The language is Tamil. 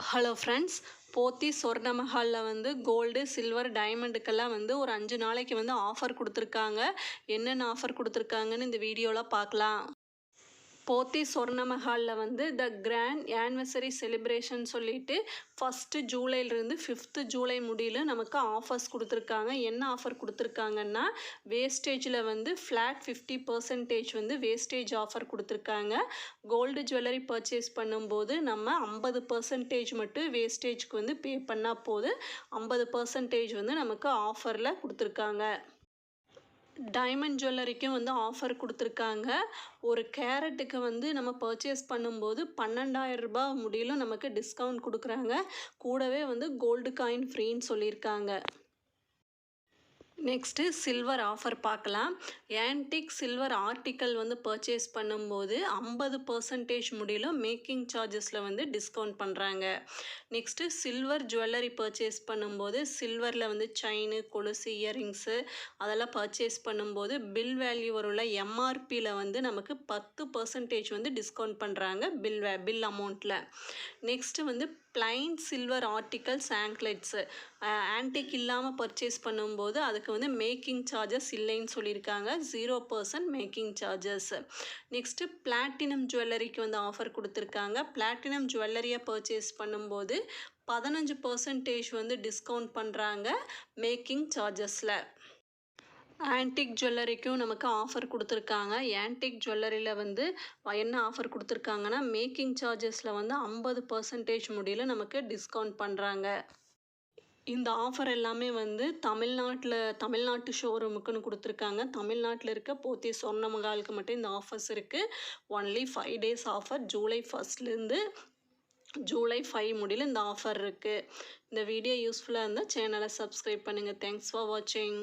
ஹலோ ஃப்ரெண்ட்ஸ், போத்தி சொர்ண மஹாலில் வந்து கோல்டு, சில்வர், டைமண்டுக்கெல்லாம் வந்து ஒரு 5 நாளைக்கு வந்து ஆஃபர் கொடுத்துருக்காங்க. என்னென்ன ஆஃபர் கொடுத்துருக்காங்கன்னு இந்த வீடியோவில் பார்க்கலாம். போத்தி சொர்ண மஹாலில் வந்து த கிராண்ட் ஆனிவர்சரி செலிப்ரேஷன் சொல்லிட்டு 1 ஜூலைலேருந்து 5 ஜூலை முடியல நமக்கு ஆஃபர்ஸ் கொடுத்துருக்காங்க. என்ன ஆஃபர் கொடுத்துருக்காங்கன்னா, வேஸ்டேஜில் வந்து ஃப்ளாட் 50% வந்து வேஸ்டேஜ் ஆஃபர் கொடுத்துருக்காங்க. கோல்டு ஜுவல்லரி பர்ச்சேஸ் பண்ணும்போது நம்ம 50% மட்டும் வேஸ்டேஜ்க்கு வந்து பே பண்ணால் போது 50% வந்து நமக்கு ஆஃபரில் கொடுத்துருக்காங்க. டைமண்ட் ஜுவல்லரிக்கும் வந்து ஆஃபர் கொடுத்துருக்காங்க. ஒரு கேரட்டுக்கு வந்து நம்ம பர்ச்சேஸ் பண்ணும்போது 12,000 ரூபாய் முடியலும் நமக்கு டிஸ்கவுண்ட் கொடுக்குறாங்க. கூடவே வந்து கோல்டு காயின் ஃப்ரீன்னு சொல்லியிருக்காங்க. நெக்ஸ்ட்டு சில்வர் ஆஃபர் பார்க்கலாம். ஆன்டிக் சில்வர் ஆர்டிக்கல் வந்து பர்ச்சேஸ் பண்ணும்போது 50% முடியலும் மேக்கிங் சார்ஜஸில் வந்து டிஸ்கவுண்ட் பண்ணுறாங்க. நெக்ஸ்ட்டு சில்வர் ஜுவல்லரி பர்ச்சேஸ் பண்ணும்போது சில்வரில் வந்து செயின், கொலுசு, இயரிங்ஸு அதெல்லாம் பர்ச்சேஸ் பண்ணும்போது பில் வேல்யூ வரும்ல எம்ஆர்பியில் வந்து நமக்கு 10% வந்து டிஸ்கவுண்ட் பண்ணுறாங்க பில் அமௌண்ட்டில். நெக்ஸ்ட்டு வந்து பிளைன் சில்வர் ஆர்டிக்கல்ஸ் ஆங்க்லெட்ஸு ஆன்டிக் இல்லாமல் பர்ச்சேஸ் பண்ணும்போது அதுக்கு வந்து மேக்கிங் சார்ஜஸ் இல்லைன்னு சொல்லியிருக்காங்க. 0% மேக்கிங் சார்ஜஸ். நெக்ஸ்ட்டு பிளாட்டினம் ஜுவல்லரிக்கு வந்து ஆஃபர் கொடுத்துருக்காங்க. பிளாட்டினம் ஜுவல்லரியை பர்ச்சேஸ் பண்ணும்போது 15% வந்து டிஸ்கவுண்ட் பண்ணுறாங்க மேக்கிங் சார்ஜஸில். ஆன்டிக் ஜுவல்லரிக்கும் நமக்கு ஆஃபர் கொடுத்துருக்காங்க. ஆன்டிக் ஜுவல்லரியில் வந்து என்ன ஆஃபர் கொடுத்துருக்காங்கன்னா, மேக்கிங் சார்ஜஸில் வந்து 50% முடியல நமக்கு டிஸ்கவுண்ட் பண்ணுறாங்க. இந்த ஆஃபர் எல்லாமே வந்து தமிழ்நாட்டு ஷோரூமுக்குன்னு கொடுத்துருக்காங்க. தமிழ்நாட்டில் இருக்க போத்தி சொர்ண மஹாலுக்கு மட்டும் இந்த ஆஃபர்ஸ் இருக்குது. Only 5 days offer. ஜூலை 1லேருந்து ஜூலை 5 முடியல இந்த ஆஃபர் இருக்குது. இந்த வீடியோ யூஸ்ஃபுல்லாக இருந்தால் சேனலை சப்ஸ்கிரைப் பண்ணுங்கள். தேங்க்ஸ் ஃபார் வாட்சிங்.